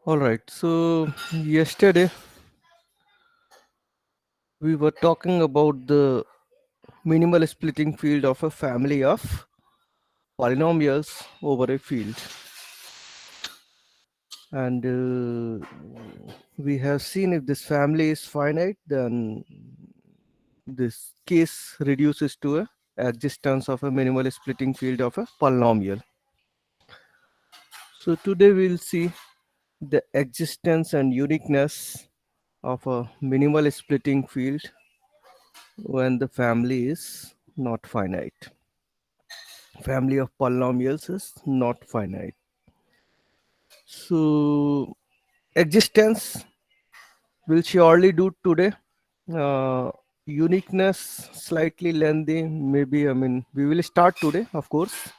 All right. So yesterday we were talking about the minimal splitting field of a family of polynomials over a field, and we have seen if this family is finite, then this case reduces to a existence of a minimal splitting field of a polynomial. So today we'll see the existence and uniqueness of a minimal splitting field when the family is not finite. Family of polynomials is not finite. So existence will surely do today. Uh, Uniqueness slightly lengthy. Maybe we will start today, of course,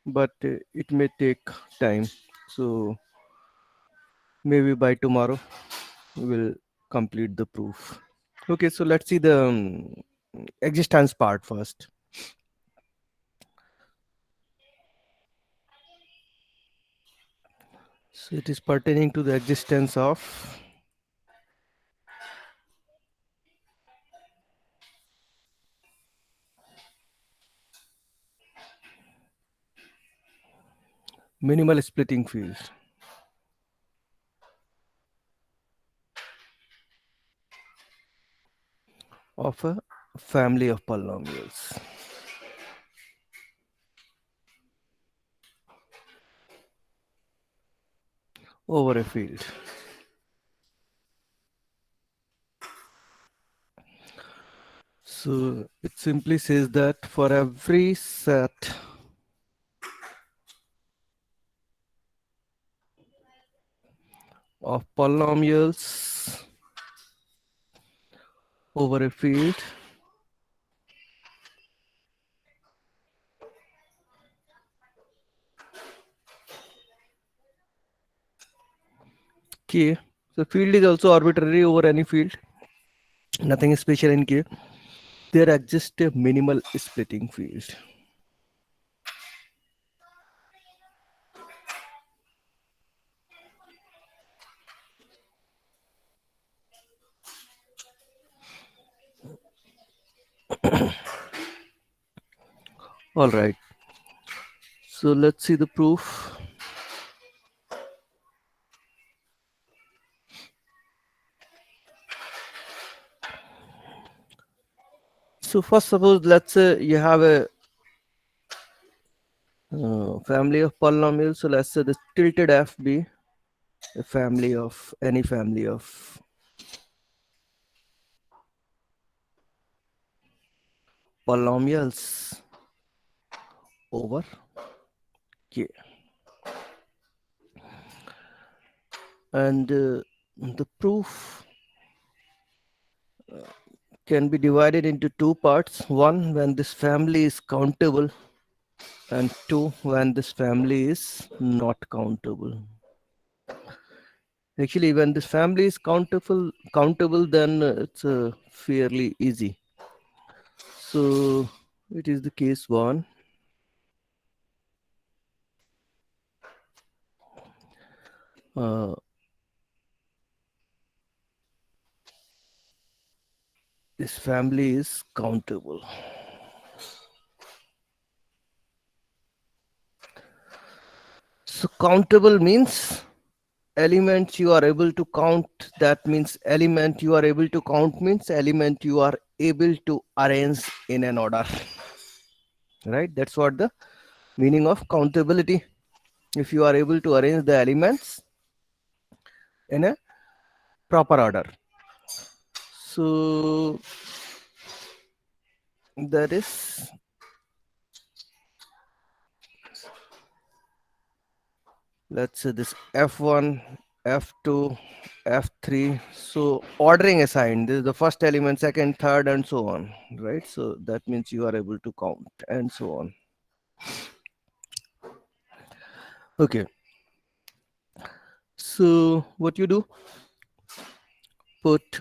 but it may take time. So maybe by tomorrow we will complete the proof. Okay, so let's see the existence part first. So it is pertaining to the existence of minimal splitting field of a family of polynomials over a field. So it simply says that for every set of polynomials over a field K, so field is also arbitrary over any field, nothing special in K. There exists a minimal splitting field. All right. So let's see the proof. So first, suppose let's say you have a family of polynomials. So let's say the tilted f be a family of any family of polynomials over K. And the proof can be divided into two parts. One, when this family is countable, and two, when this family is not countable. Actually, when this family is countable, then it's fairly easy. So it is the case one. Uh, this family is countable. So countable means elements you are able to count. That means element you are able to count means element you are able to arrange in an order. Right? That's what the meaning of countability. If you are able to arrange the elements in a proper order. So that is let's say this f1, f2, f3. So ordering assigned, this is the first element, second, third, and so on, right? So that means you are able to count and so on. Okay, so what you do, put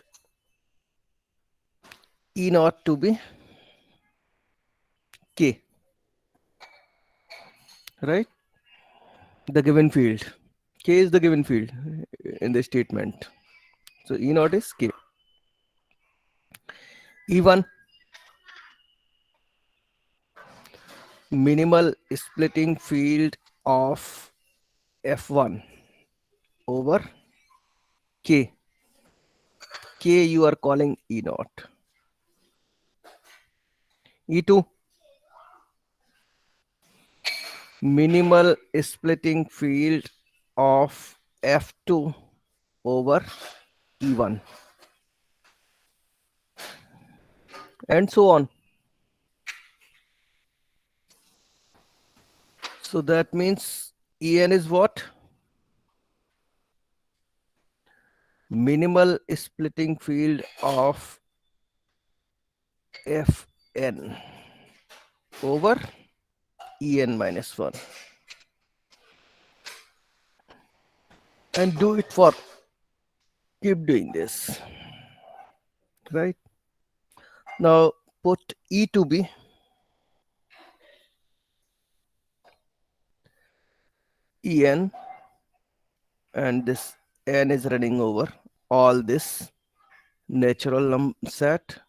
e naught to be k, right? The given field. K is the given field in the statement. So E naught is K. E1, minimal splitting field of F1 over K. K you are calling E naught. E2, minimal splitting field of F2 over E1, and so on. So that means En is what? Minimal splitting field of Fn over En minus 1. And do it for, keep doing this. Right? Now put E to be En, and this n is running over all this natural set.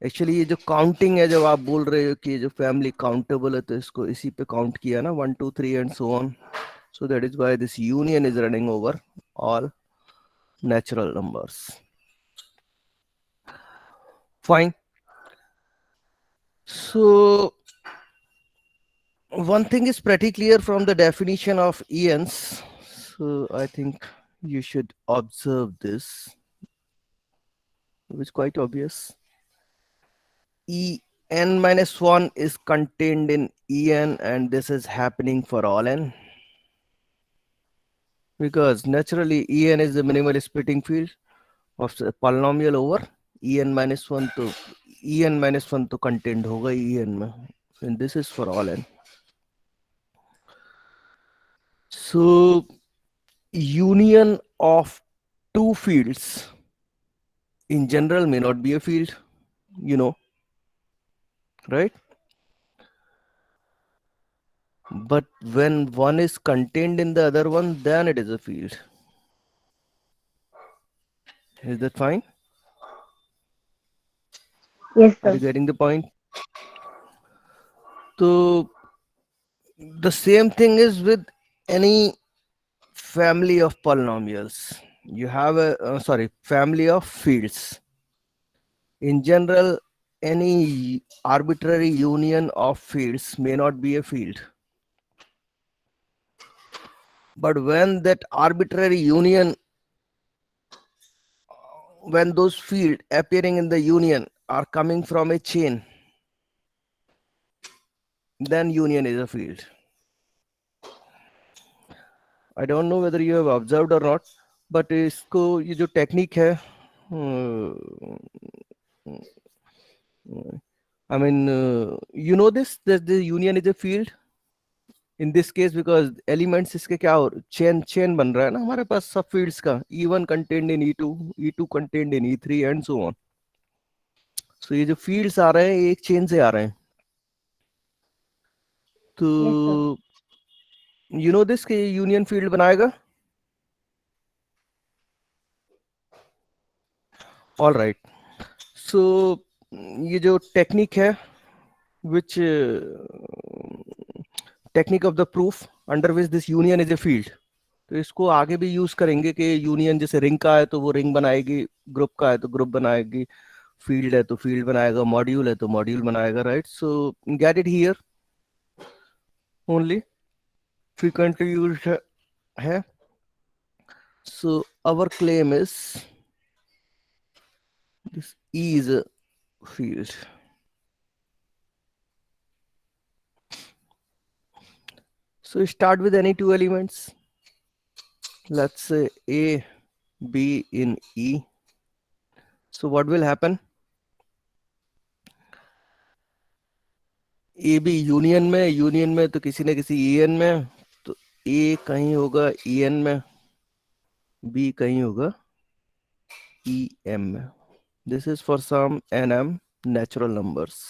Actually ये जो counting है, जब आप बोल रहे हो कि ये जो फैमिली काउंटेबल है, तो इसको इसी पे काउंट किया ना, 1 2 3 and so on. So that is why this union is running over all natural numbers. Fine. So one thing is pretty clear from the definition of ENs. So I think you should observe this. It was quite obvious. En minus 1 is contained in En, and this is happening for all n. Because naturally En is the minimal splitting field of the polynomial over En minus 1 to En minus 1 to contained hoga En mein. And this is for all n. So union of two fields in general may not be a field, you know, right? But when one is contained in the other one, then it is a field. Is that fine? Yes, Are sir. you getting the point? So the same thing is with any family of polynomials. You have a family of fields. In general, any arbitrary union of fields may not be a field. But when that arbitrary union, when those fields appearing in the union are coming from a chain, then union is a field. I don't know whether you have observed or not, but इसको ये जो technique है, I mean, you know this, that the union is a field in this case, because elements इसके क्या हो, chain बन रहा है ना हमारे पास सब fields का, E1 contained in E2, E2 contained in E3 and so on. So ये जो fields आ रहे हैं, ये एक chain से आ रहे हैं. Yes, sir. तो you know this कि union field बनाएगा. All right. So ये जो technique है, which technique of the proof under which this union is a field, तो इसको आगे भी यूज करेंगे कि यूनियन जैसे रिंग का है तो वो रिंग बनाएगी, ग्रुप का है तो ग्रुप बनाएगी, फील्ड है तो फील्ड बनाएगा, मॉड्यूल है तो मॉड्यूल बनाएगा, right? So get it here only, frequently used है. So our claim is this is a field. So start with any two elements. Let's say A, B in E. So what will happen? A B union में तो किसी न किसी E N में, तो ए कहीं होगा ई एन में, बी कहीं होगा ई एम में. This is for some n m natural numbers.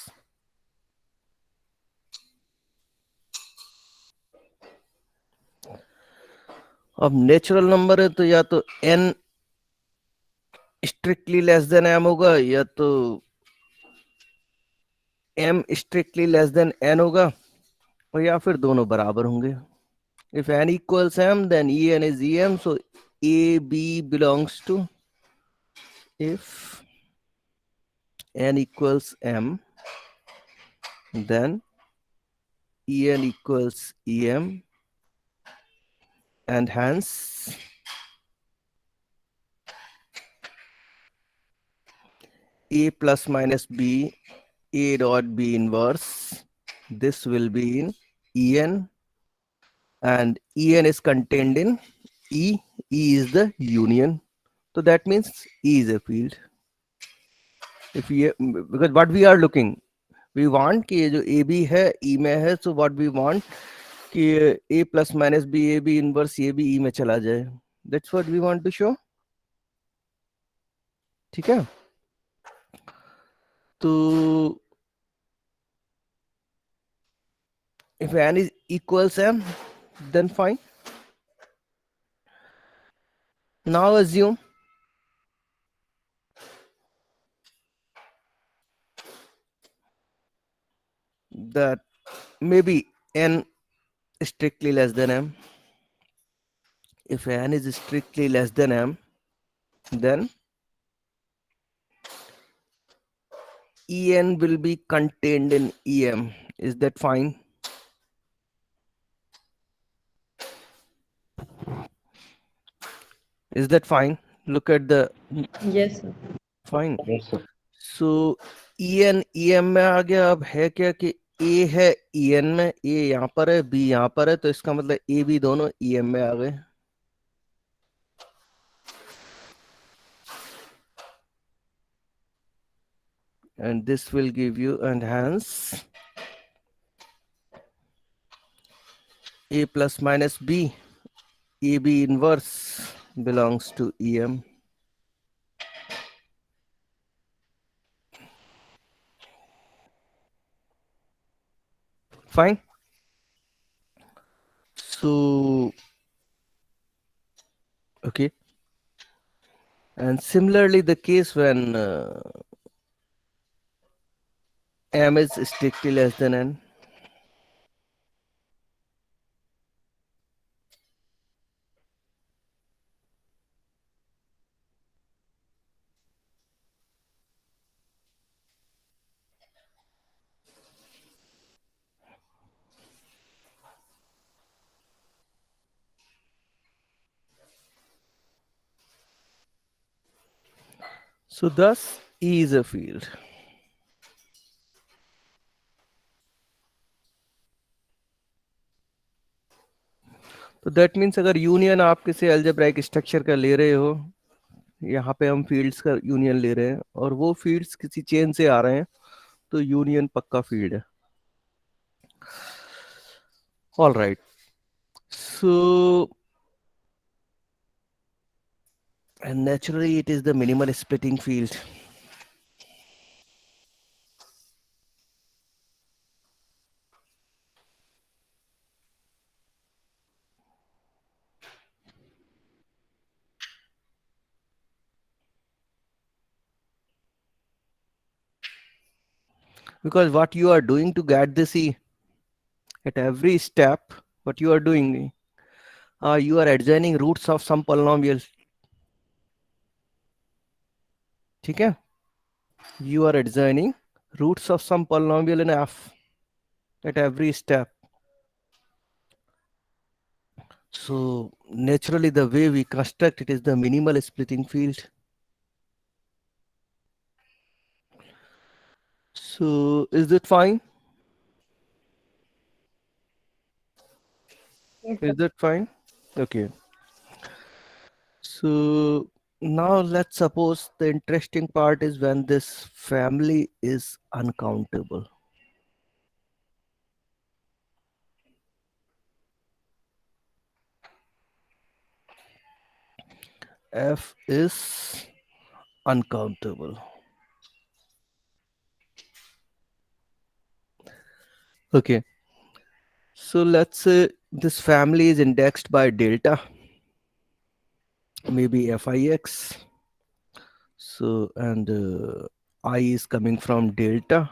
अब नेचुरल नंबर है तो या तो n strictly less than m होगा या तो m strictly less than n होगा और या फिर दोनों बराबर होंगे. If n equals m, then en is em. So AB belongs to, if n equals m, then en equals em, and hence a plus minus b, a dot b inverse. This will be in en, and en is contained in e. E is the union. So that means E is a field. If we, because what we are looking, we want कि ये जो A B है ई में है, so what we want कि a plus minus b, a b inverse ये भी e में चला जाए. That's what we want to show. ठीक है. तो if n is equals m, then fine. Now assume that maybe n strictly less than m. If n is strictly less than m, then en will be contained in em. Is that fine? Is that fine? Look at the Yes, sir. fine. Yes, sir. So en em में आ गया. अब है क्या कि a है en में, a यहाँ पर है, b यहाँ पर है, तो इसका मतलब a b दोनों em में आ गए. And this will give you, and hence a plus minus b, ab inverse belongs to em. Fine. So okay, and similarly the case when m is strictly less than n. So thus E is a field. तो that means अगर union आप किसी algebraic structure का ले रहे हो, यहाँ पे हम फील्ड्स का यूनियन ले रहे हैं और वो फील्ड्स किसी चेन से आ रहे हैं, तो यूनियन पक्का फील्ड है. All right. So and naturally it is the minimal splitting field. Because what you are doing to get this E, at every step, what you are doing, you are adjoining roots of some polynomial. ठीक है. You are adjoining roots of some polynomial in F at every step. So naturally the way we construct it is the minimal splitting field. So is it fine? Yes, sir. Is that fine? Okay. So now let's suppose the interesting part is when this family is uncountable. F is uncountable. Okay. So let's say this family is indexed by delta. maybe fix. So and I is coming from delta,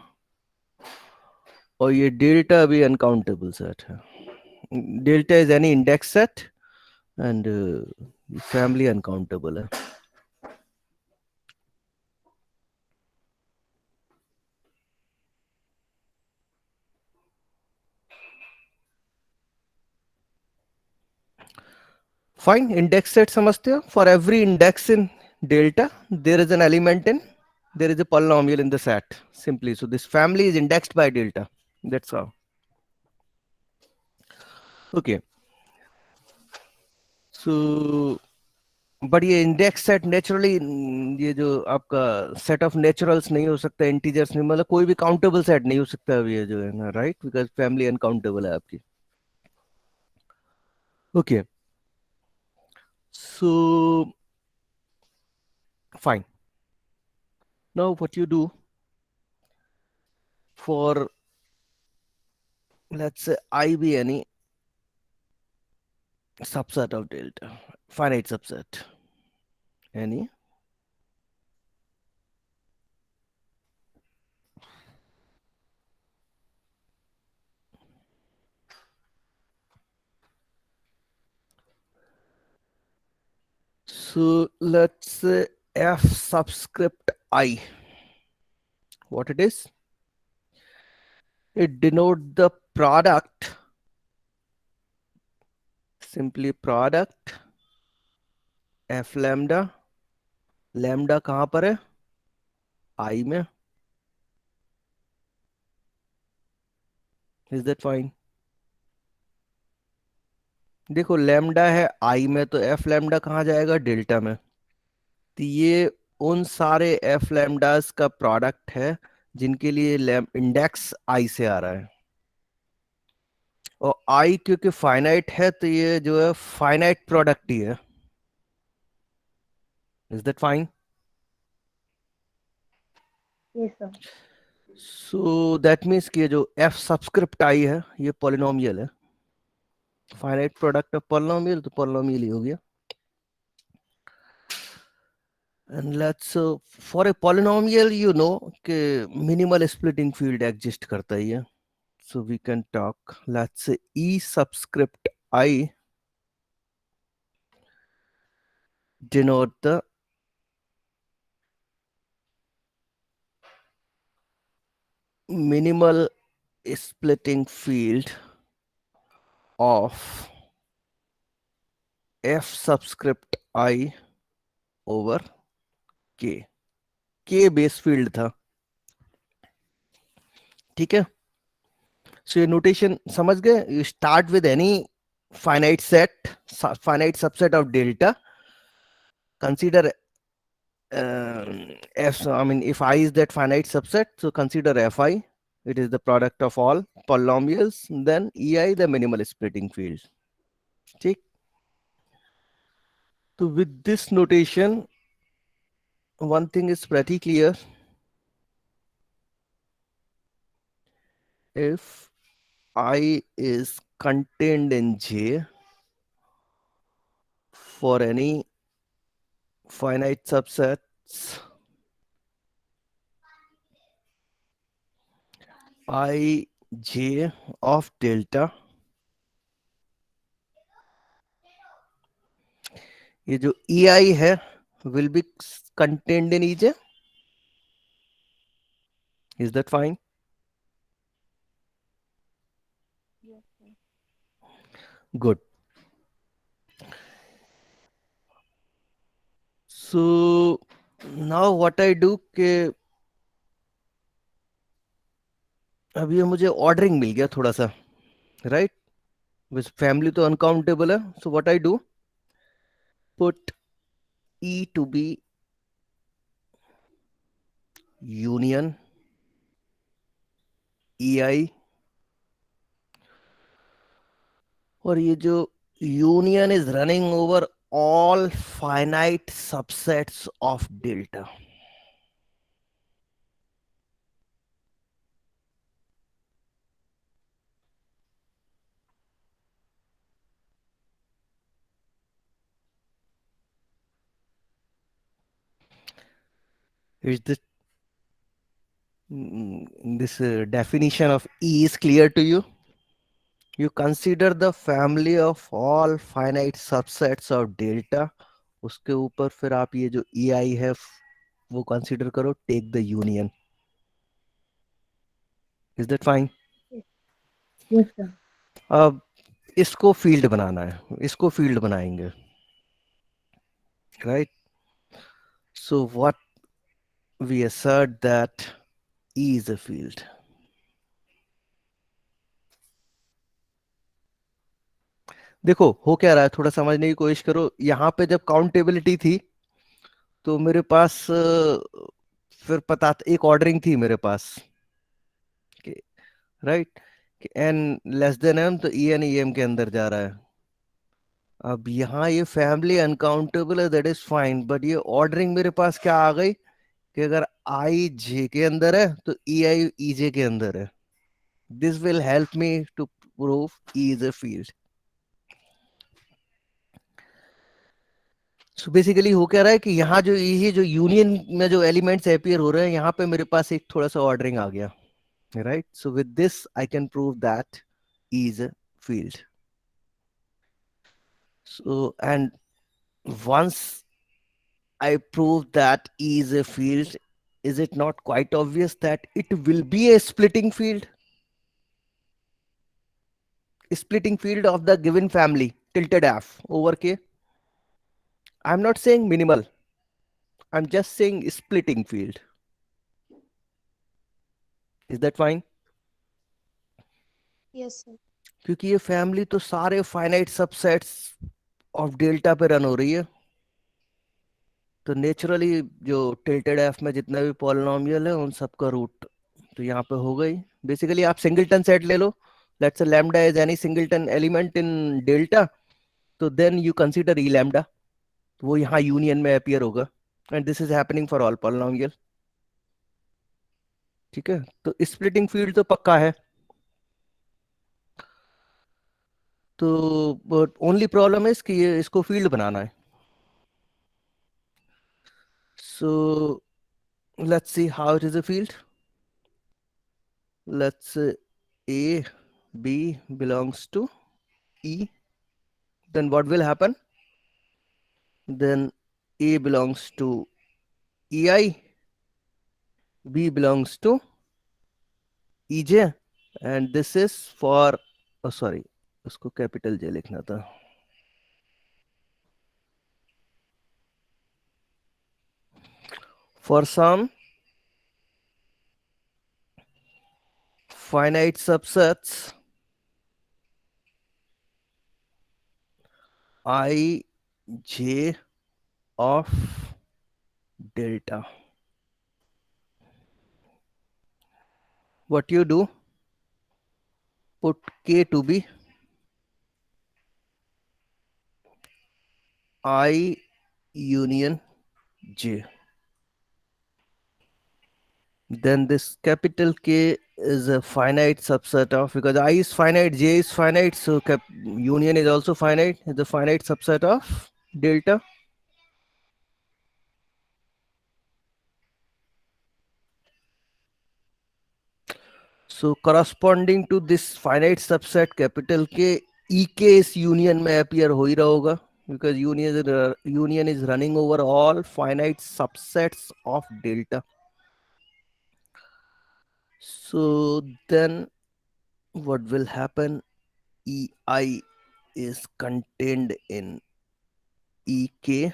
और ये delta भी uncountable set है. Delta is any index set and family uncountable है. Fine. Index set समझते हो? For every index in delta there is an element in, there is a polynomial in the set, simply. So this family is indexed by delta. That's all. Okay. So but ये index set naturally, ये जो आपका set of naturals नहीं हो सकता, integers नहीं, मतलब कोई भी काउंटेबल सेट नहीं हो सकता ये जो है ना, राइट? बिकॉज फैमिली अनकाउंटेबल है आपकी. Okay. So fine. Now what you do for, let's say, I be any subset of delta, finite subset, any. So let's say f subscript I. What it is? It denotes the product, simply product f lambda. Lambda कहां पर है? I में. Is that fine? देखो lambda है I में, तो f lambda कहां जाएगा? डेल्टा में. तो ये उन सारे f लैम्डास का प्रोडक्ट है जिनके लिए इंडेक्स I से आ रहा है. और I क्योंकि फाइनाइट है, तो ये जो है फाइनाइट प्रोडक्ट ही है. Is that fine? Yes, sir. So that means कि ये जो f सब्सक्रिप्ट I है ये पॉलिनोमियल है. फाइनाइट प्रोडक्ट ऑफ पॉलिनोमियल, तो पॉलिनोमियल ही हो गया. And let's for a polynomial, you know कि minimal splitting field exist करता ही है. So we can talk. Let's say e subscript I denote the minimal splitting field of f subscript I over k. k base field था. ठीक है. सो ये notation समझ गए? You start with any finite set, finite subset of delta. Consider f, I mean, if I is that finite subset, so consider fi. It is the product of all polynomials. Then ei the minimal splitting field. ठीक. So with this notation, one thing is pretty clear. If I is contained in J for any finite subsets I j of delta, ये जो ei है will be contained in ej. Is that fine? Yes, sir. Good. So now what I do कि अब ये मुझे ordering मिल गया थोड़ा सा, राइट? विद फैमिली तो अनकाउंटेबल है. So what I do, put e to be union ei, और ये जो union is running over all finite subsets of delta. Is this definition of E is clear to you? You consider the family of all finite subsets of delta. उसके ऊपर फिर आप ये जो EI है वो कंसिडर करो, take the union. Is that fine? Yes. Yes, sir. अब इसको फील्ड बनाना है, इसको फील्ड बनाएंगे, right? So what we assert that E is a field. देखो हो क्या रहा है, थोड़ा समझने की कोशिश करो. यहाँ पे जब काउंटेबिलिटी थी तो मेरे पास फिर पता एक ऑर्डरिंग थी मेरे पास, right? N less than M तो ई एन ई एम के अंदर जा रहा है. अब यहाँ ये फैमिली अनकाउंटेबल है, दैट इज फाइन, बट ये ऑर्डरिंग मेरे पास क्या आ गई कि अगर आई जे के अंदर है तो ई आई ई जे के अंदर है. This will help me to prove E is a field. So basically हो क्या रहा है कि यहाँ जो ये जो यूनियन में जो एलिमेंट्स अपीयर हो रहे हैं, यहाँ पे मेरे पास एक थोड़ा सा ऑर्डरिंग आ गया, right? So with this I can prove that E is a field. So, and once I prove that E is a field, is it not quite obvious that it will be a splitting field? Splitting field of the given family, tilted F over K. I'm not saying minimal, I'm just saying splitting field. Is that fine? Yes, sir. क्योंकि ये family तो सारे finite subsets of delta पे run हो रही है, तो naturally जो टिल्टेड एफ में जितने भी पॉलिनोमियल है उन सबका रूट तो यहाँ पे हो गई. बेसिकली आप सिंगलटन सेट ले लो, let's say lambda is any singleton element in delta, तो then you consider E lambda, वो यहाँ यूनियन में अपीयर होगा. And this is happening for all polynomial. ठीक है, तो स्प्लिटिंग फील्ड तो पक्का है. तो ओनली प्रॉब्लम है कि ये इसको फील्ड बनाना है. So let's see how it is a field. Let's say A, B belongs to E. Then what will happen? Then A belongs to EI, B belongs to EJ, and this is for, oh sorry, उसको capital J लिखना था. For some finite subsets I J of delta, what you do? Put K to be I union J. Then this capital K is a finite subset of, because I is finite, J is finite, so union is also finite, is a finite subset of delta. So corresponding to this finite subset capital K, EK is union में appear हो ही रहा होगा, because union is running over all finite subsets of delta. So then what will happen? EI is contained in EK,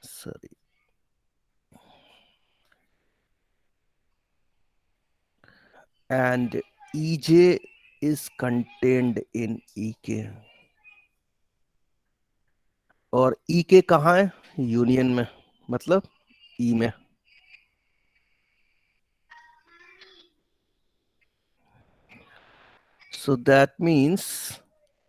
sorry, and EJ is contained in EK. और EK कहाँ है? Union में, मतलब E में. So that means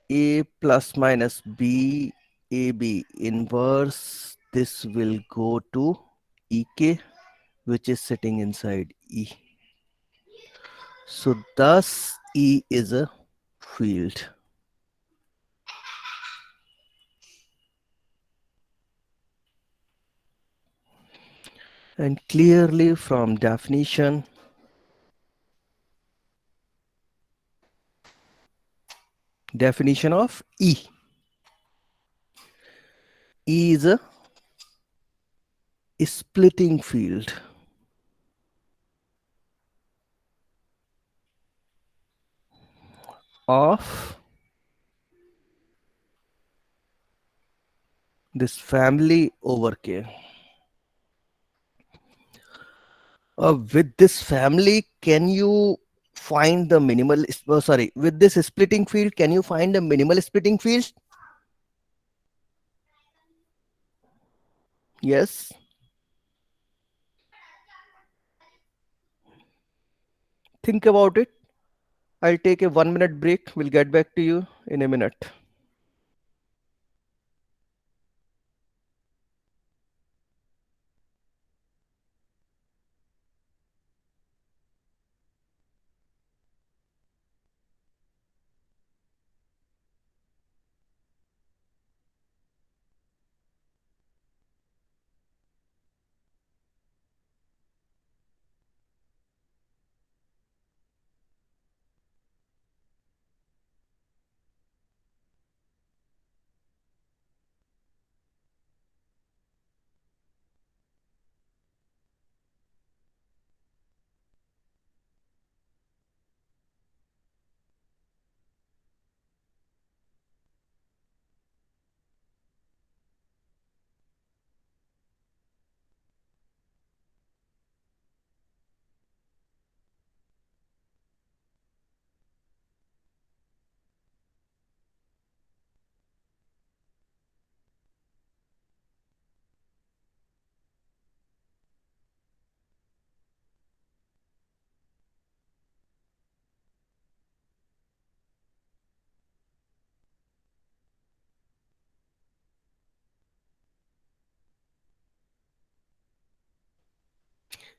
A plus minus B, AB inverse, this will go to EK, which is sitting inside E. So thus E is a field. And clearly from definition of E. E is a splitting field of this family over K. With this family, can you find the minimal? Sorry, with this splitting field, can you find the minimal splitting field? Yes. Think about it. I'll take a 1 minute break. We'll get back to you in a minute.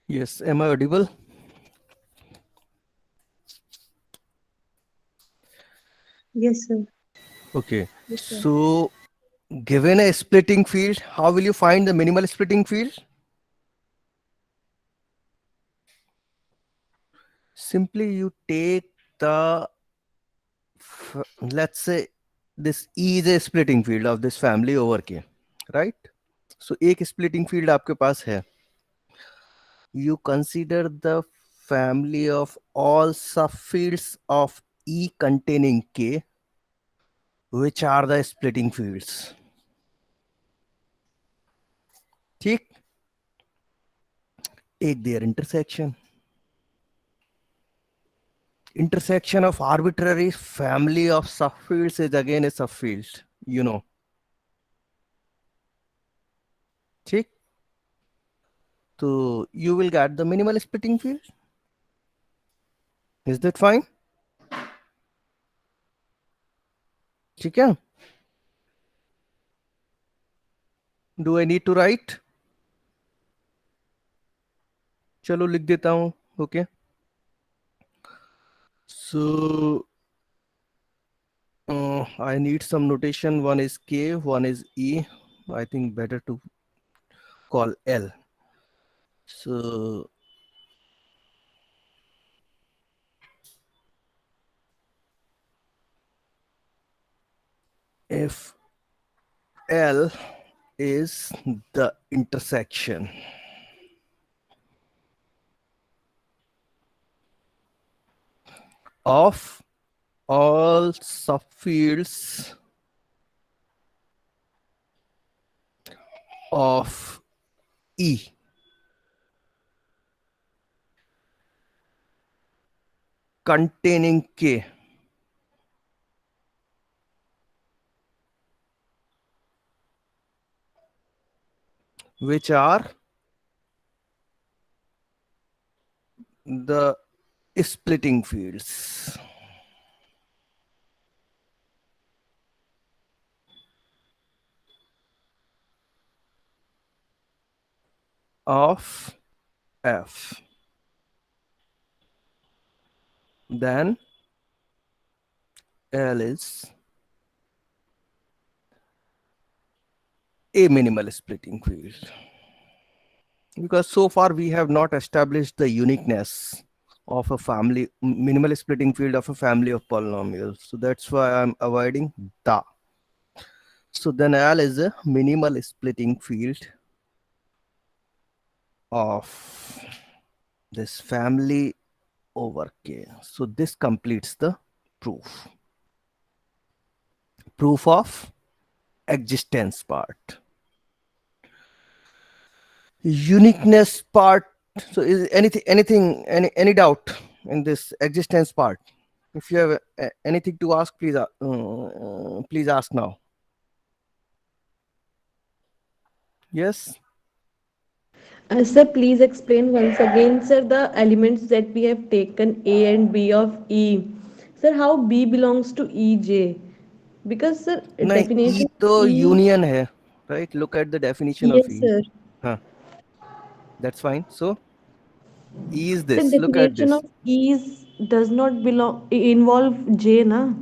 Yes, am I audible? Yes, sir. Okay. Yes, sir. So, given a splitting field, how will you find the minimal splitting field? Simply you take the, let's say, this E is a splitting field of this family over K, right? So, एक splitting field आपके पास है. You consider the family of all subfields of E containing K, which are the splitting fields. ठीक? Take their intersection. Intersection of arbitrary family of subfields is again a subfield, you know. ठीक? So you will get the minimal splitting field. Is that fine? ठीक है? Do I need to write? चलो लिख देता हूँ. Okay. So I need some notation. One is K, one is E. I think better to call L. So if L is the intersection of all subfields of E containing K, which are the splitting fields of F, then L is a minimal splitting field. because so far we have not established the uniqueness of a family minimal splitting field of a family of polynomials. So that's why I'm avoiding the. So then L is a minimal splitting field of this family over K. So this completes the proof. Proof of existence part. Uniqueness part. So is any doubt in this existence part? If you have anything to ask, please please ask now. Yes. Sir, please explain once again, sir, the elements that we have taken A and B of E. Sir, how B belongs to EJ? Because, sir, नहीं ई definition तो E. Union है. Right, look at the definition of Yes, E. sir. Huh, that's fine. So E is Sir, this. Look at definition this. of is does not belong involve J, na?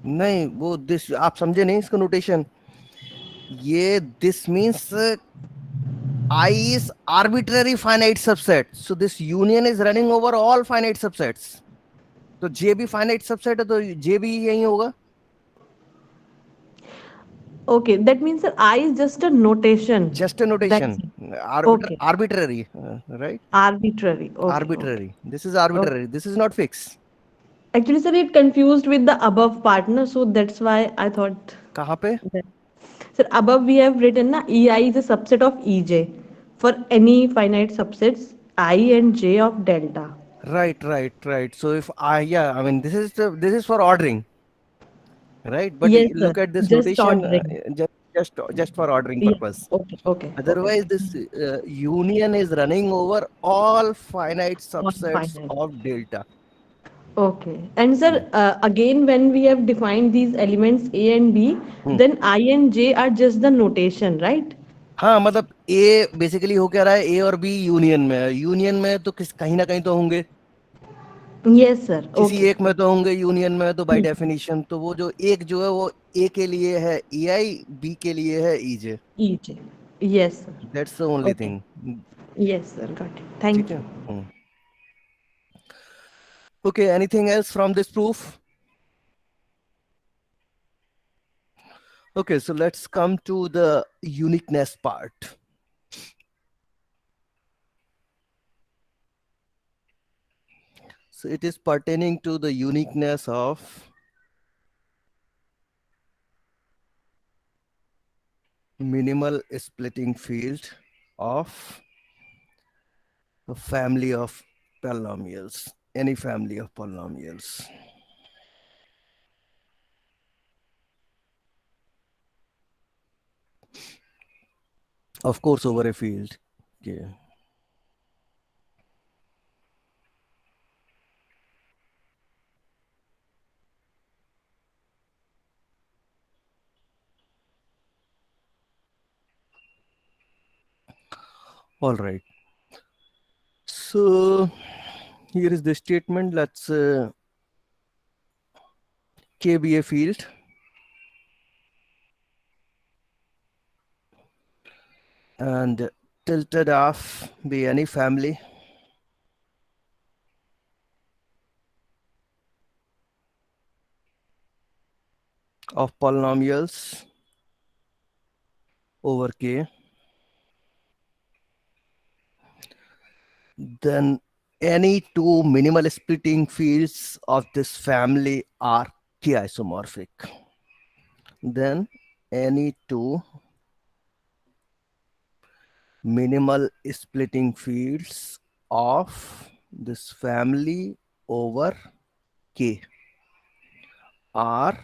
नहीं वो this आप समझे नहीं इसका notation. ये this means I is arbitrary finite subset. So this union is running over all finite subsets. तो J भी finite subset है तो J भी यही होगा. Okay, that means sir, I is just a notation. Just a That's notation. it. Okay, Arbitrary, right? arbitrary. Okay, okay, Arbitrary. This is okay. arbitrary. This is not fixed. Actually, sir, it confused with the above partner, so that's why I thought कहाँ पे? that. Sir, above we have written na EI is a subset of EJ for any finite subsets I and J of delta. Right, right, right. So if I, yeah, I mean, this is for ordering, right? But Yes, sir. look at this Just notation, ordering. just for ordering Yeah. purpose. Okay. Okay. Okay. Otherwise, this union is running over all finite On subsets finite. of delta. Okay. And Hmm. sir, again, when we have defined these elements A and B, Hmm. then I and J are just the notation, right? हाँ मतलब ए basically हो क्या रहा है, ए और B union में है. Union में तो किस कहीं ना कहीं तो होंगे. Yes, sir. किसी Okay. एक में तो होंगे यूनियन में, तो बाय Hmm. डेफिनेशन तो वो जो एक जो है वो ए के लिए है ई आई, बी के लिए है E J. EJ. Yes, sir. That's the only Okay. Thing. Yes, sir. Got it. ठीक Thank है. you. Okay, anything else from this proof? Okay, so let's come to the uniqueness part. So it is pertaining to the uniqueness of minimal splitting field of a family of polynomials, any family of polynomials. Of course, over a field. Okay. All right. So here is the statement. Let's K be a field and tilted off be any family of polynomials over K. Then any two minimal splitting fields of this family are K isomorphic. Then any two minimal splitting fields of this family over K are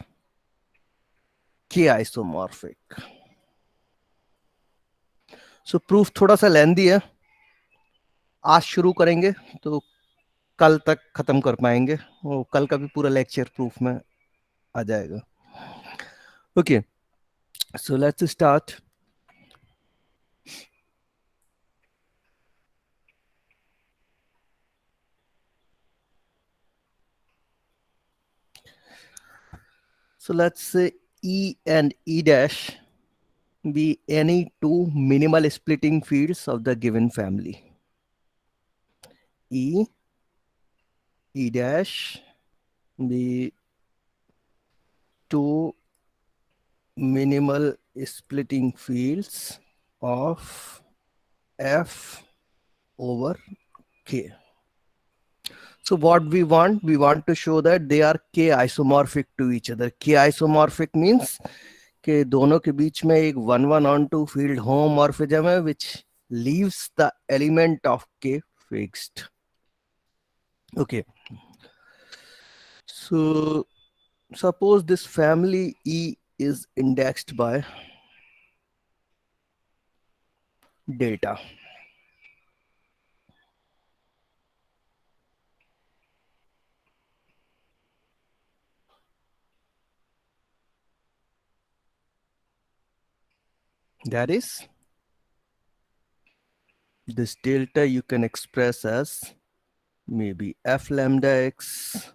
K isomorphic. So proof थोड़ा सा लेंदी है. आज शुरू करेंगे तो कल तक खत्म कर पाएंगे. वो कल का भी पूरा लेक्चर प्रूफ में आ जाएगा. Okay, so let's start. So let's say E and E dash be any two minimal splitting fields of the given family. E, E dash, be two minimal splitting fields of F over K. So what we want to show that they are K isomorphic to each other. K isomorphic means कि दोनों के बीच में एक 1-1 on 2 field homomorphism है which leaves the element of K fixed. Okay. So suppose this family E is indexed by delta. That is, this delta you can express as maybe F lambda x,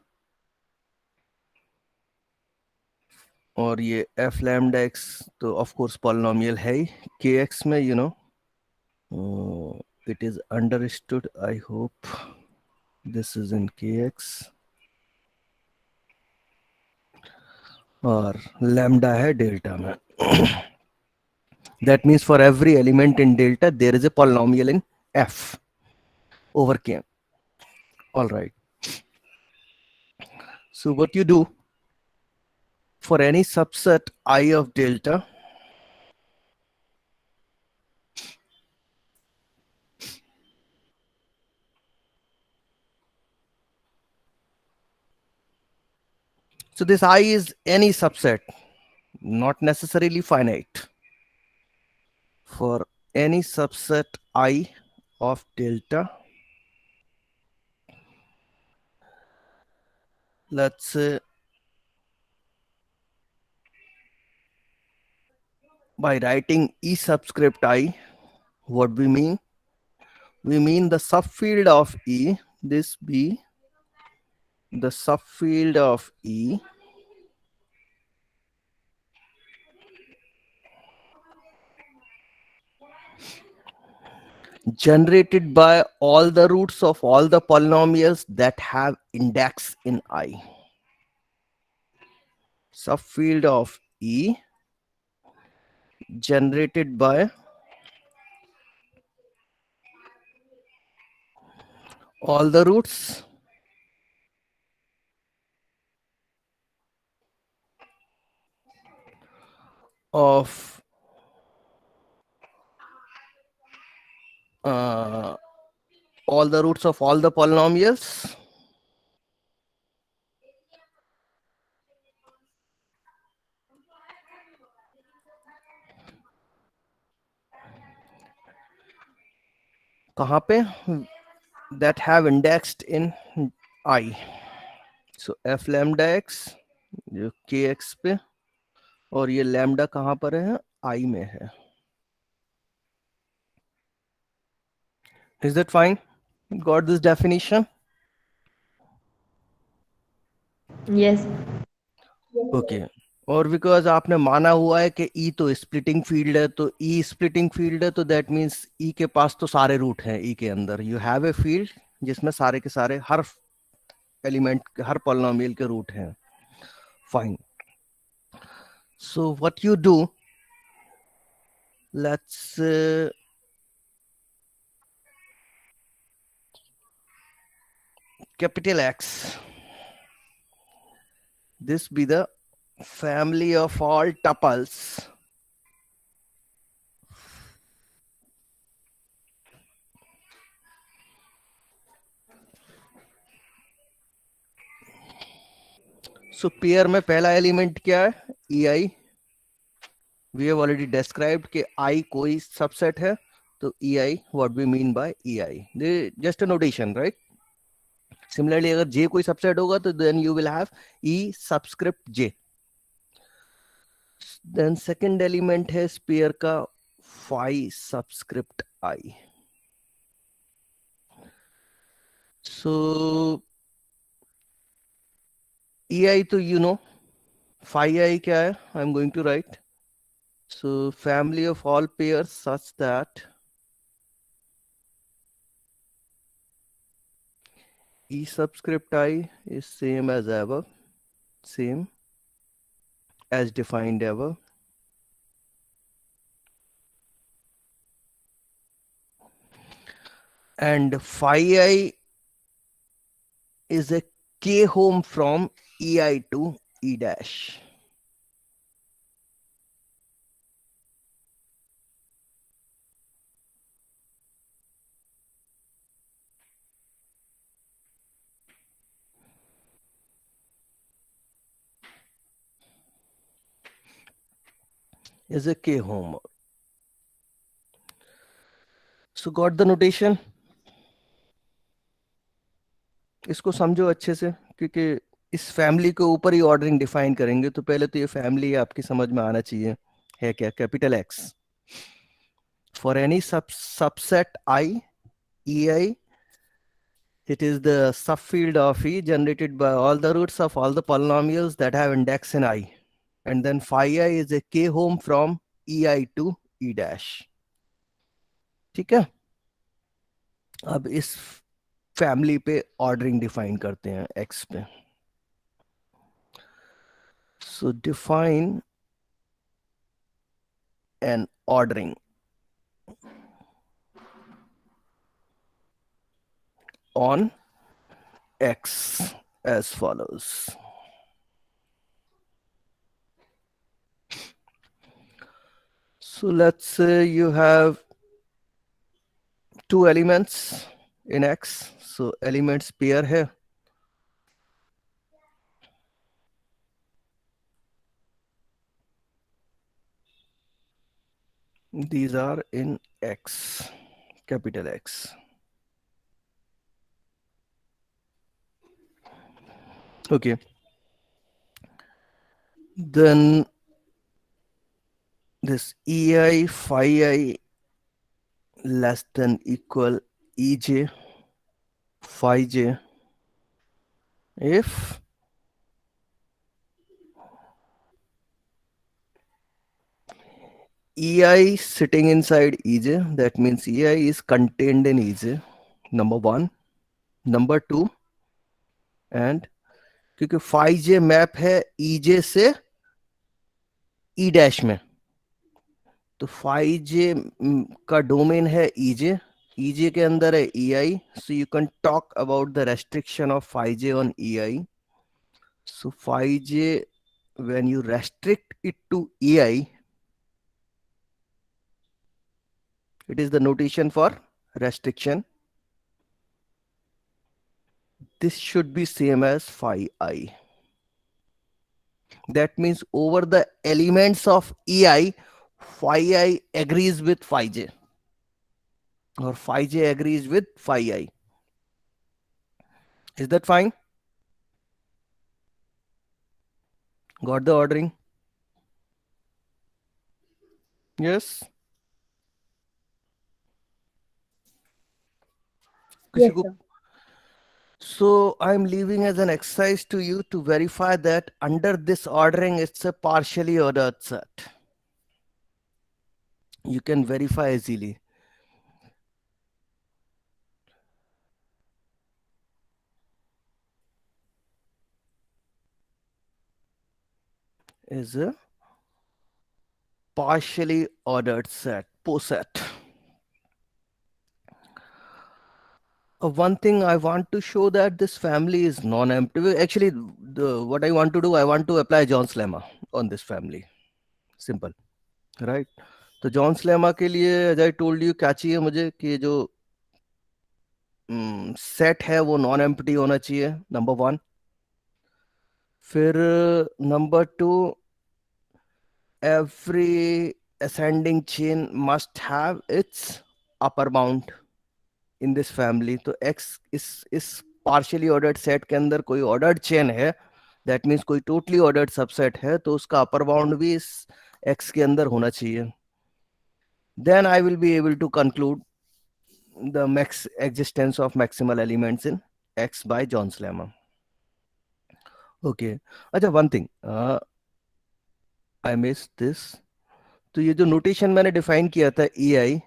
और ये F lambda x तो of course polynomial है ही kx में, you know, it is understood, I hope this is in kx, और lambda है delta में. That means for every element in delta there is a polynomial in F over K. All right. So what you do for any subset I of delta, so this I is any subset, not necessarily finite. For any subset I of delta, let's say by writing E subscript I, what we mean? We mean the subfield of E, this be the subfield of E generated by all the roots of all the polynomials that have index in I. Subfield of E generated by all the roots of all the roots of all the polynomials कहाँ पे? That have indexed in I. So F lambda x जो kx पे, और ये lambda कहाँ पर है? I में है. Is that fine? Got this definition? Yes. Okay. और बिकॉज आपने माना हुआ है कि ई तो स्प्लिटिंग फील्ड है, तो ई स्प्लिटिंग फील्ड है, तो दैट मींस ई के पास तो सारे रूट हैं. ई के अंदर यू हैव ए फील्ड जिसमें सारे के सारे हर एलिमेंट हर पॉलिनोमियल के रूट हैं. Fine. So what you do, let's capital X, this be the family of all tuples सो पेयर में पहला एलिमेंट क्या है? E I. We have already described कि आई कोई सबसेट है, तो E I what we mean by E I, just a notation, right? Similarly अगर जे कोई सबसेट होगा तो then you will have E subscript J. Then second element है स्पेयर का phi subscript I. So E I तो you know, phi I क्या है? I am going to write So family of all pairs such that E subscript I is same as ever, same as defined ever, and phi I is a k home from EI to E dash. Is a k home. So got the notation. इसको समझो अच्छे से, क्योंकि इस family के ऊपर ही ordering define करेंगे, तो पहले तो ये फैमिली आपकी समझ में आना चाहिए है क्या. Capital x for any subset I E I, it is the subfield of E generated by all the roots of all the polynomials that have index in I. And then phi I is a k home from EI to E dash. ठीक है. अब इस family पे ordering define करते हैं X पे. So define an ordering on X as follows. So let's say you have two elements in X. So elements pair hai. These are in X, capital X. Okay. Then this EI phi I less than equal EJ phi J if EI sitting inside EJ, that means EI is contained in EJ, number one. Number two, and क्योंकि phi J map है EJ से E dash में, तो phi J का domain है EJ, EJ के अंदर है EI, so you can talk about the restriction of phi J on EI. So phi J, when you restrict it to EI, it is the notation for restriction. This should be same as phi I. That means over the elements of EI, phi I agrees with phi J, or phi J agrees with phi I. Is that fine? Got the ordering? Yes. किसी Yes, को. sir. So I'm leaving as an exercise to you to verify that under this ordering it's a partially ordered set. You can verify easily. Is a partially ordered set, poset. One thing I want to show that this family is non-empty. Actually, what I want to do, I want to apply John's lemma on this family. Simple, right? तो Johns lemma के लिए as I told you क्या चाहिए मुझे कि ये जो set है वो नॉन एम्प्टी होना चाहिए, नंबर वन. फिर number two, every ascending chain must have its upper bound in this family. तो x इस partially ordered set के अंदर कोई ordered chain है, that means कोई totally ordered subset है, तो उसका upper bound भी इस x के अंदर होना चाहिए. Then I will be able to conclude the max existence of maximal elements in X by John's lemma. Okay. अच्छा, one thing I missed this. तो ये जो नोटेशन मैंने डिफाइन किया था ए आई,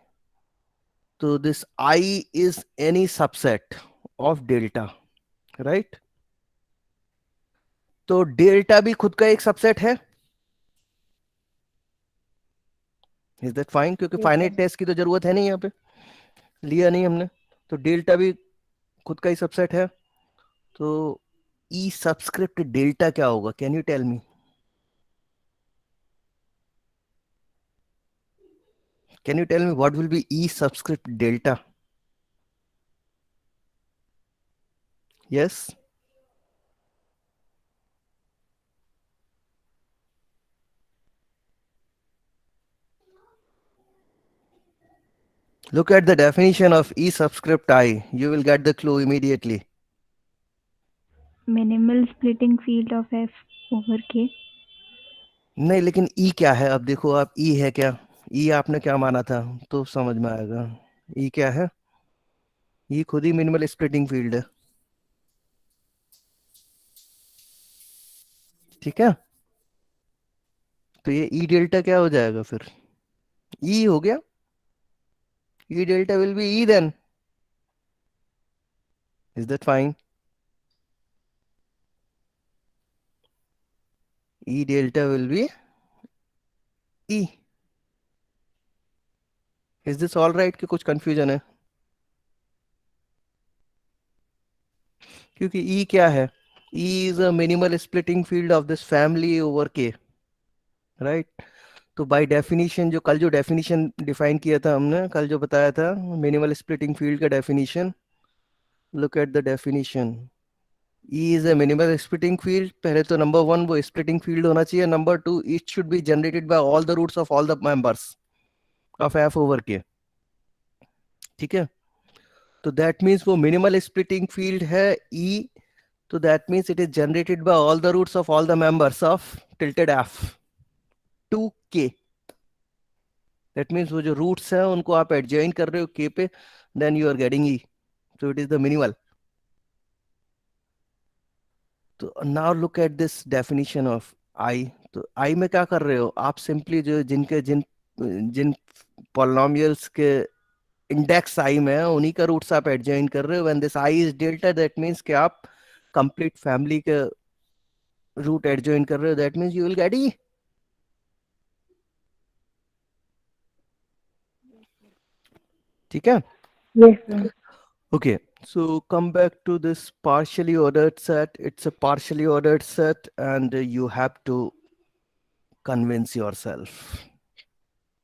तो this I is any subset of delta, right? तो delta भी खुद का एक सबसेट है। Is that fine? क्योंकि Yes, sir. फाइनाइट टेस्ट की तो जरूरत है नहीं यहाँ पे, लिया नहीं हमने। तो डेल्टा भी खुद का ही सबसेट है। तो ई सबस्क्रिप्ट डेल्टा क्या होगा? Can you tell me? Can you tell me what will be E subscript delta? Yes? Look at the definition of E subscript I. You will get the clue immediately. Minimal splitting field of F over K. नहीं, लेकिन E क्या है? अब देखो आप, E है क्या? E आपने क्या माना था? तो समझ में आएगा। E क्या है? E खुद ही मिनिमल स्प्लिटिंग फील्ड है। ठीक है? तो ये E डेल्टा क्या हो जाएगा फिर? E हो गया। E delta will be E then. Is that fine? E delta will be E। Is this all right कि कुछ कंफ्यूजन है? क्योंकि E क्या है? E is a minimal splitting field of this family over K, right? तो by definition, जो कल जो डेफिनेशन डिफाइन किया था हमने, कल जो बताया था मिनिमल स्प्लिटिंग फील्ड का definition, look at the definition. E is a minimal splitting field. पहले तो नंबर वन, वो स्प्लिटिंग फील्ड होना चाहिए। Number two, it should be generated by all the roots of all the members of F over K. ठीक है? तो that means वो minimal splitting field है ई। तो that means it is generated by all the roots of all the members of tilted F two के। That means वो जो roots हैं उनको आप एडजॉइन कर रहे हो के पे, then you are getting E. So it is the minimal. तो now look at this definition of I. तो I में क्या कर रहे हो आप? सिंपली जो जिनके जिन जिन पॉलिनोमियल्स के इंडेक्स I में है उन्हीं का रूट्स आप एडजॉइन कर रहे हो। When this I is delta, that means कि आप कंप्लीट फैमिली के रूट एडजॉइन कर रहे हो। That means you will get E। ठीक है? Yes, sir. Okay, so come back to this partially ordered set. It's a partially ordered set, and you have to convince yourself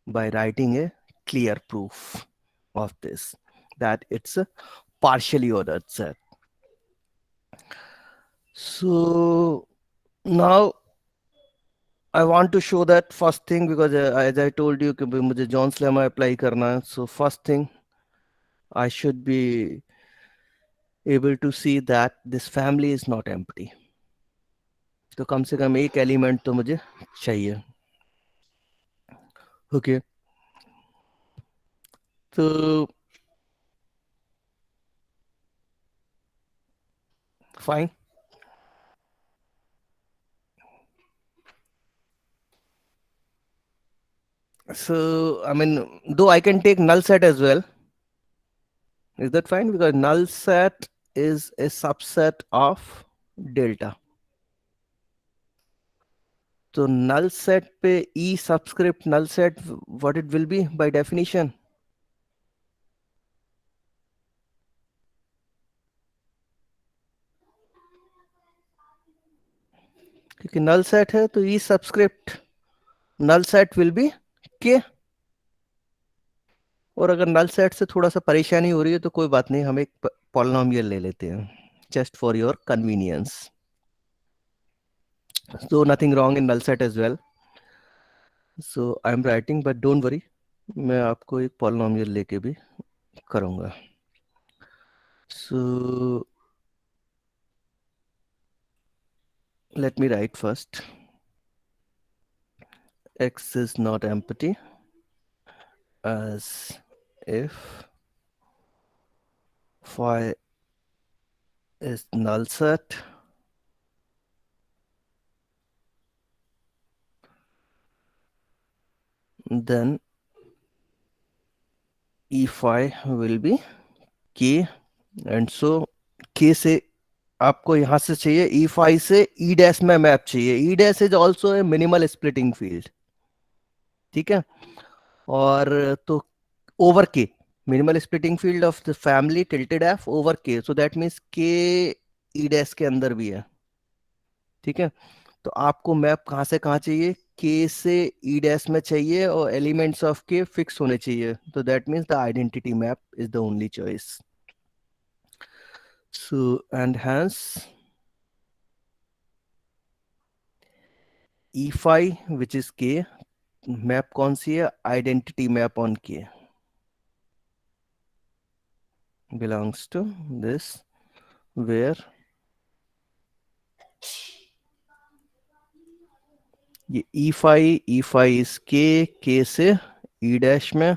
by writing a clear proof of this, that it's a partially ordered set. So now I want to show that first thing, because as I told you कि मुझे John's lemma apply करना है. So first thing, I should be able to see that this family is not empty. तो कम से कम एक element तो मुझे चाहिए। ओके, तो fine. So I mean, though I can take null set as well. Is that fine? Because null set is a subset of delta. So null set पे e subscript null set, what it will be by definition? क्योंकि null set है तो e subscript null set will be k। और अगर null set से थोड़ा सा परेशानी हो रही है तो कोई बात नहीं, हम एक पॉलिनोमियल ले लेते हैं just for your convenience. So nothing wrong in null set as well. So I am writing, but don't worry, मैं आपको एक पॉलिनोमियल लेके भी करूँगा. So let me write first. X is not empty as if phi is null set then E phi will be K, and so K से आपको यहां से चाहिए, E phi से E डैश में मैप चाहिए. E dash is also a minimal splitting field. ठीक है. और तो ओवर के, minimal splitting field of the family tilted F over के, सो दैट मीन्स के ई डैश के अंदर भी है. ठीक है. तो आपको मैप कहाँ से कहाँ चाहिए, के से ई डैश में चाहिए, और एलिमेंट्स ऑफ के फिक्स होने चाहिए. तो that means the identity map is the only choice. So and hence E phi which is K, map कौन सी है, identity map on K, belongs to this, where ये ई फाई इज के से ई डैश में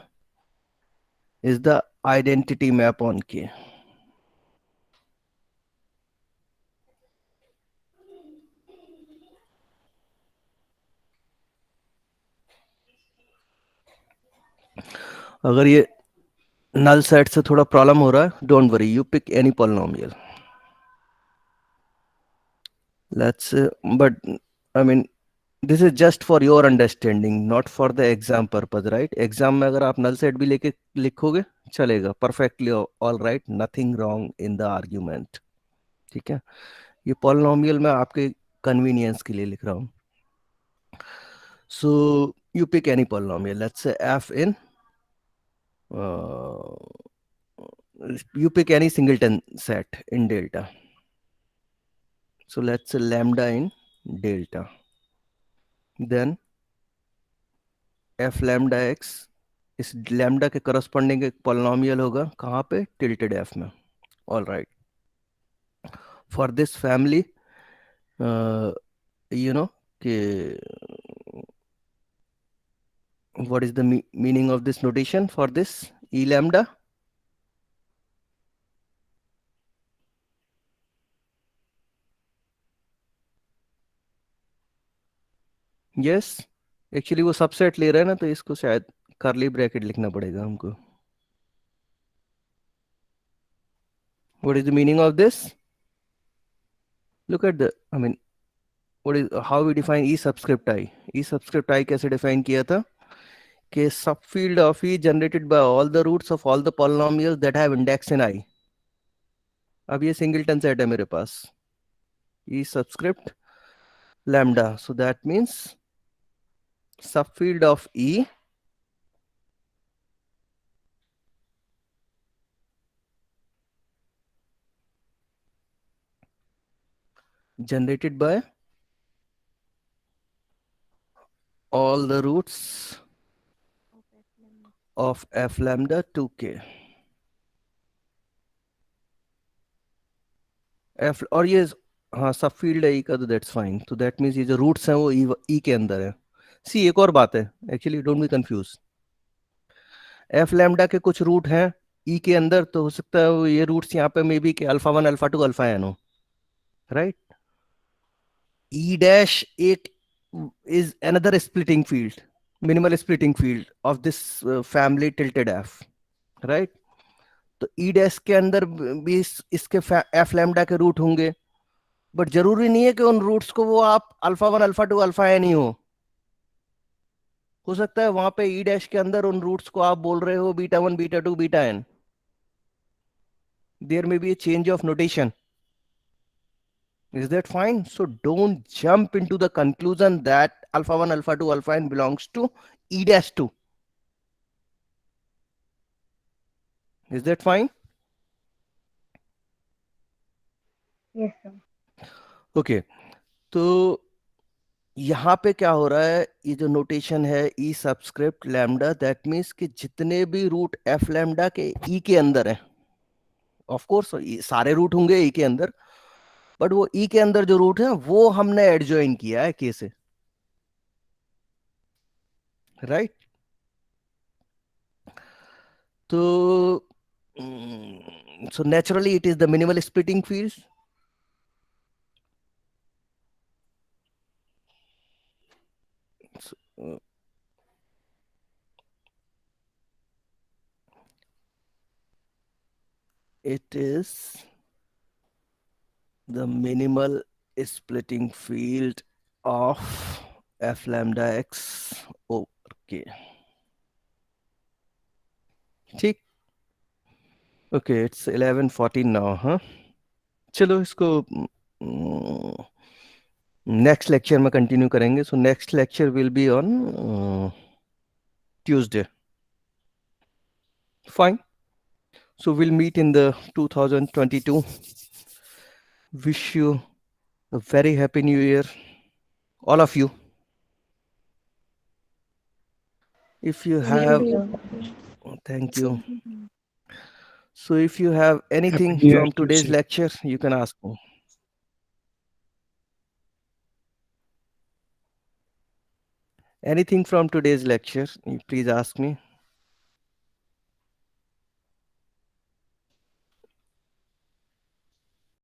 is the identity map on के. अगर ये नल सेट से थोड़ा प्रॉब्लम हो रहा है, don't worry, you pick any polynomial. Let's, but I mean this is just for your understanding, not for the exam purpose, right. Exam में अगर आप नल सेट भी लेके लिखोगे चलेगा, perfectly all right, nothing wrong in the argument. ठीक है. ये पॉलिनोमियल मैं आपके कन्वीनियंस के लिए लिख रहा हूँ. So you pick any polynomial, let's say F in, you pick any singleton set in delta. So let's say lambda in delta. Then f lambda x इस lambda के करस्पॉन्डिंग एक पॉलिनोमियल होगा कहाँ पे, tilted f में. All right. For this family you know कि what is the meaning of this notation for this e lambda? Yes, actually वो subset ले रहे हैं ना, तो इसको शायद कर्ली ब्रैकेट लिखना पड़ेगा हमको. What is the meaning of this? Look at the, I mean, what is, how we define e subscript I? E subscript I कैसे define किया था कि subfield of e generated by all the roots of all the polynomials that have index in I. अब ये singleton set है मेरे पास, e subscript lambda, so that means subfield of e generated by all the roots of f lambda to k. f और ये हाँ सब field है ई का, तो दैट्स फाइन. तो दैट मीन्स ये जो रूट्स हैं वो ई के अंदर है. सी एक और बात है, actually don't be confuse. F lambda के कुछ रूट हैं ई के अंदर, तो हो सकता है वो ये रूट्स यहाँ पे मे बी के अल्फा 1 अल्फा 2 अल्फा एन हो, राइट. ई डैश एक is another splitting field, minimal splitting field of this family tilted f, right. तो ई डैश के अंदर भी इसके एफ लैम्डा के रूट होंगे, बट जरूरी नहीं है कि उन रूट्स को वो आप अल्फा 1 अल्फा 2 अल्फा एन ही हो सकता है वहां पे ई डैश के अंदर उन रूट्स को आप बोल रहे हो beta 1 beta 2 beta N. There may be a change of notation. Is that fine? So don't jump into the conclusion that alpha 1, alpha 2, alpha n belongs to E dash 2. Is that fine? Yes, sir. Okay. तो यहाँ पे क्या हो रहा है, ये जो notation है ई सबस्क्रिप्ट लैम्डा, दैट मीन्स कि जितने भी रूट एफ लैम्डा के ई के अंदर है, ऑफ कोर्स सारे रूट होंगे ई के अंदर, बट वो ई के अंदर जो रूट है वो हमने एडजॉइन किया है के से, राइट. तो so naturally it is the minimal splitting field. So, It is the minimal splitting field of f lambda x over k. ठीक. Okay, it's 11:14 now, huh? चलो इसको नेक्स्ट लेक्चर में कंटिन्यू करेंगे. So next lecture will be on Tuesday. Fine. So we'll meet in the 2022. Wish you a very happy new year, all of you. If you Same have, to you. So, thank you. So if you have anything Happy New Year from to today's you. lecture, you can ask me. Anything from today's lecture, please ask me.